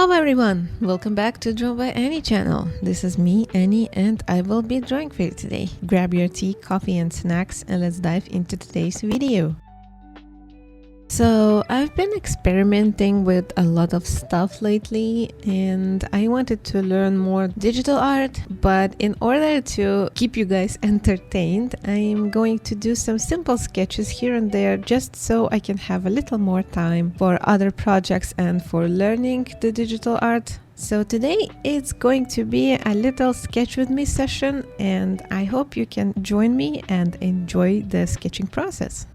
Hello everyone, welcome back to Draw by Annie channel. This is me, Annie, and I will be drawing for you today. Grab your tea, coffee and snacks and let's dive into today's video. So I've been experimenting with a lot of stuff lately and I wanted to learn more digital art, but in order to keep you guys entertained, I'm going to do some simple sketches here and there just so I can have a little more time for other projects and for learning the digital art. So today it's going to be a little sketch with me session and I hope you can join me and enjoy the sketching process.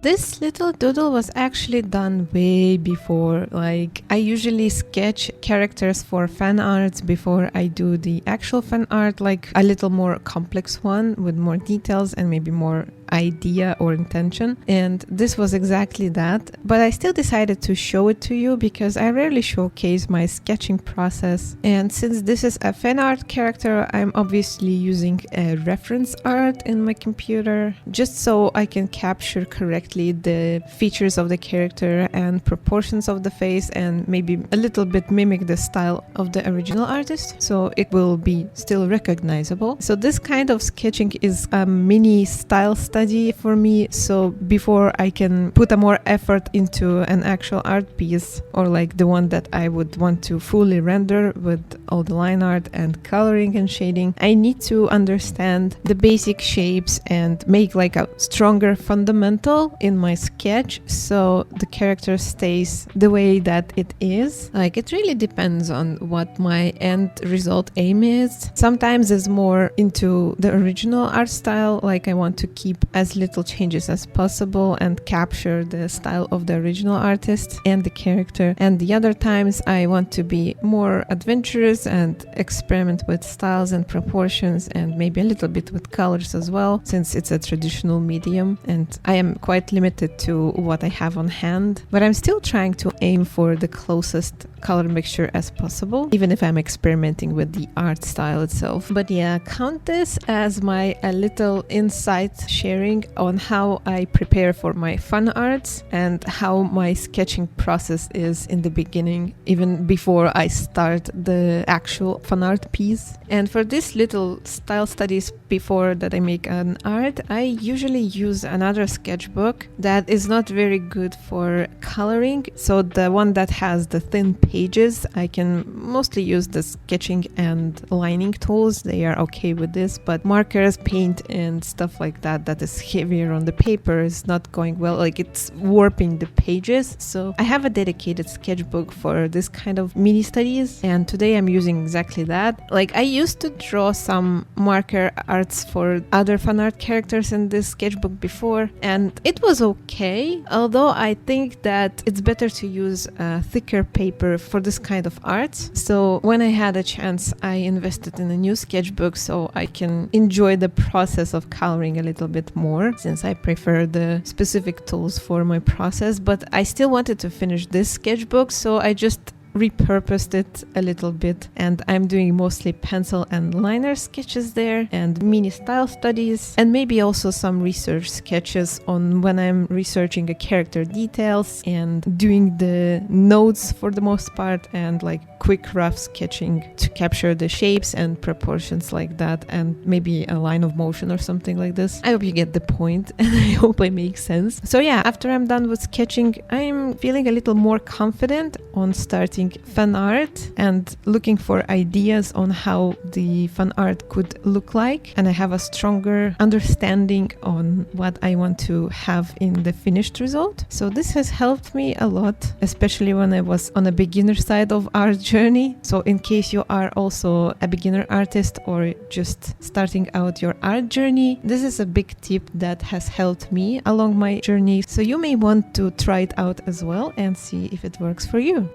This little doodle was actually done way before. Like, I usually sketch characters for fan arts before I do the actual fan art, like a little more complex one with more details and maybe more idea or intention, and this was exactly that. But I still decided to show it to you because I rarely showcase my sketching process, and since this is a fan art character, I'm obviously using a reference art in my computer just so I can capture correctly the features of the character and proportions of the face and maybe a little bit mimic the style of the original artist, so it will be still recognizable. So this kind of sketching is a mini style study for me, so before I can put a more effort into an actual art piece, or like the one that I would want to fully render with all the line art and coloring and shading, I need to understand the basic shapes and make like a stronger fundamental in my sketch so the character stays the way that it is. Like, it really depends on what my end result aim is. Sometimes it's more into the original art style, like I want to keep as little changes as possible and capture the style of the original artist and the character, and the other times I want to be more adventurous and experiment with styles and proportions and maybe a little bit with colors as well, since it's a traditional medium and I am quite limited to what I have on hand, but I'm still trying to aim for the closest color mixture as possible, even if I'm experimenting with the art style itself. But yeah, count this as my a little insight sharing on how I prepare for my fan arts and how my sketching process is in the beginning, even before I start the actual fan art piece. And for this little style studies before that I make an art, I usually use another sketchbook that is not very good for coloring, so the one that has the thin pages, I can mostly use the sketching and lining tools, they are okay with this, but markers, paint and stuff like that that is heavier on the paper is not going well, like it's warping the pages. So I have a dedicated sketchbook for this kind of mini studies, and today I'm using exactly that. Like, I used to draw some marker arts for other fan art characters in this sketchbook before, and it was okay, although I think that it's better to use a thicker paper for this kind of art. So when I had a chance, I invested in a new sketchbook so I can enjoy the process of coloring a little bit more, since I prefer the specific tools for my process. But I still wanted to finish this sketchbook, so I just repurposed it a little bit, and I'm doing mostly pencil and liner sketches there and mini style studies, and maybe also some research sketches on when I'm researching a character details and doing the notes for the most part, and like quick rough sketching to capture the shapes and proportions like that, and maybe a line of motion or something like this. I hope you get the point and I hope I make sense. So yeah, after I'm done with sketching, I'm feeling a little more confident on starting fan art and looking for ideas on how the fan art could look like, and I have a stronger understanding on what I want to have in the finished result. So this has helped me a lot, especially when I was on a beginner side of art journey. So in case you are also a beginner artist or just starting out your art journey, this is a big tip that has helped me along my journey, so you may want to try it out as well and see if it works for you.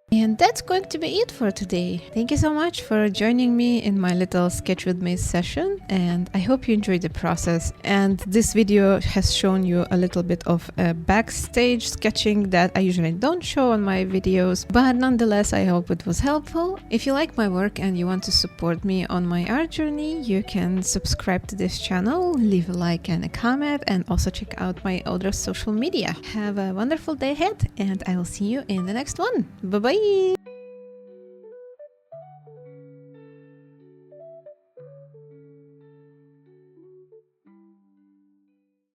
And that's going to be it for today. Thank you so much for joining me in my little sketch with me session, and I hope you enjoyed the process. And this video has shown you a little bit of backstage sketching that I usually don't show on my videos, but nonetheless I hope it was helpful. If you like my work and you want to support me on my art journey, you can subscribe to this channel, leave a like and a comment, and also check out my other social media. Have a wonderful day ahead, and I will see you in the next one. Bye bye!